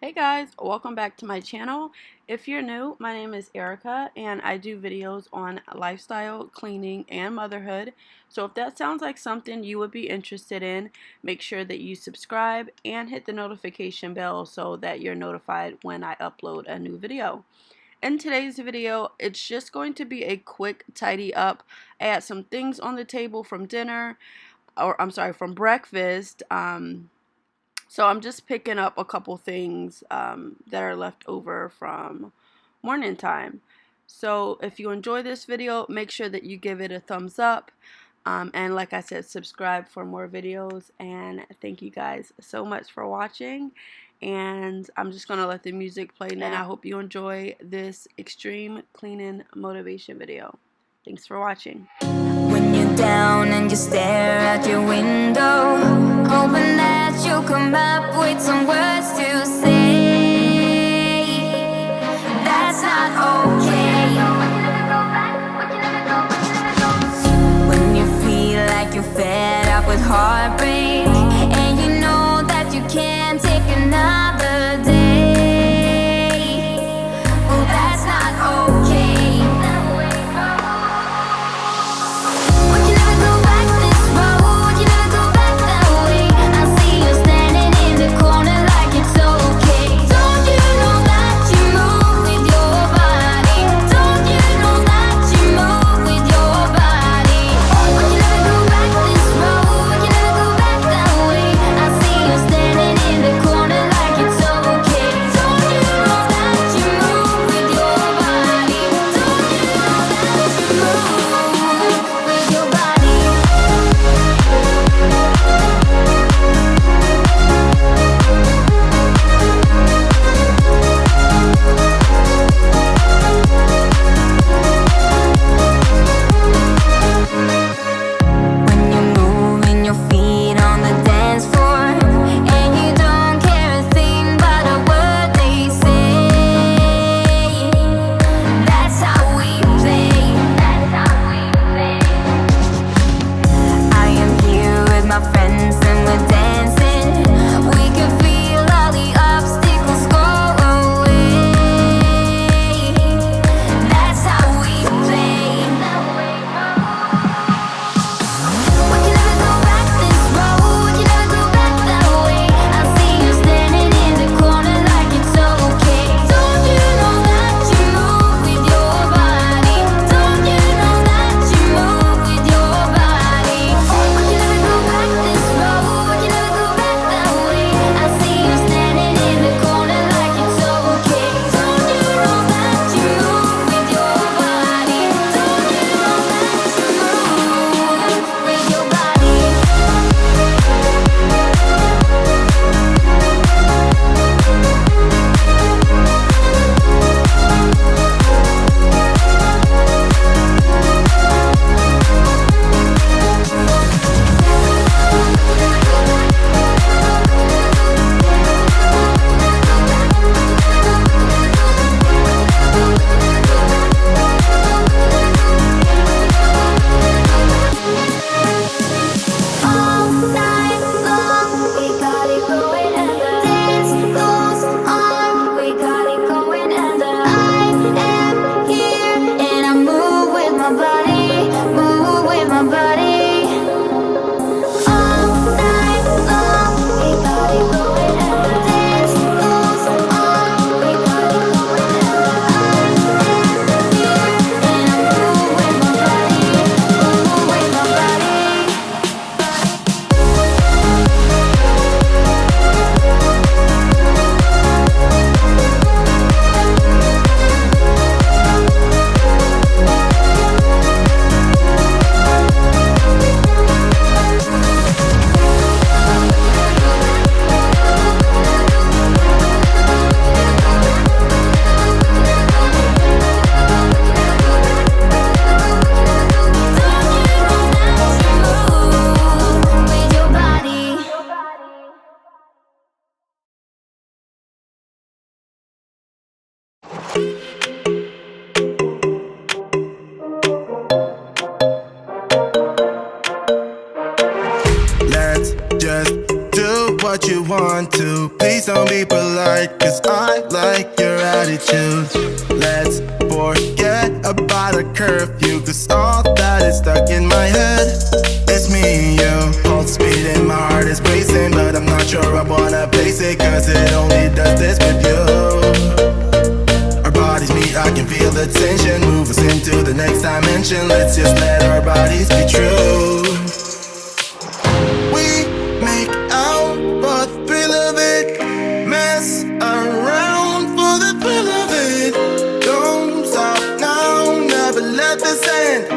Hey guys, welcome back to my channel. If you're new, my name is Erica and I do videos on lifestyle, cleaning, and motherhood. So if that sounds like something you would be interested in, make sure that you subscribe and hit the notification bell so that you're notified when I upload a new video. In today's video, it's just going to be a quick tidy up. I had some things on the table from dinner, or I'm sorry, from breakfast. So I'm just picking up a couple things that are left over from morning time. So if you enjoy this video, make sure that you give it a thumbs up. And like I said, subscribe for more videos. And thank you guys so much for watching. And I'm just going to let the music play now. And I hope you enjoy this extreme cleaning motivation video. Thanks for watching. When you're down and you stare out your window, hoping that you'll come up with some words to say. That's not okay. When you feel like you're fed up with heartbreak, and you know that you can't take another day, well, that's not okay. It's what you want to. Please don't be polite, cause I like your attitude. Let's forget about a curfew, cause all that is stuck in my head. It's me and you, pulse speed and my heart is racing, but I'm not sure I wanna place it, cause it only does this with you. Our bodies meet, I can feel the tension, move us into the next dimension. Let's just let our bodies be true. We make out for the thrill of it, mess around for the thrill of it. Don't stop now, never let this end.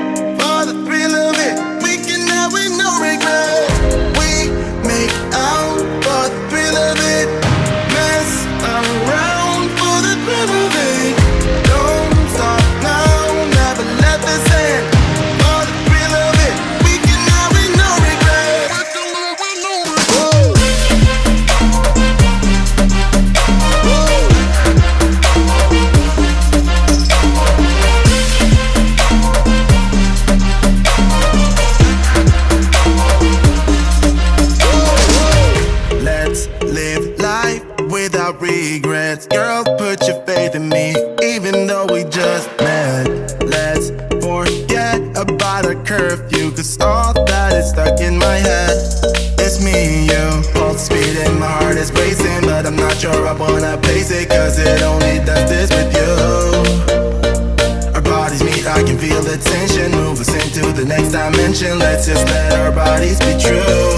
For the thrill of it, we can have with no regret. We make out for the thrill of it, mess around for the thrill of it. Don't stop now, never let this end. For the thrill of it, we can have with no regret. Let's live life without regrets. Girl, put your faith in me, even though we just met. Let's forget about a curfew, cause all that is stuck in my head. It's me and you, pulse speed and my heart is racing, but I'm not sure I wanna place it, cause it only does this with you. Our bodies meet, I can feel the tension, move us into the next dimension. Let's just let our bodies be true.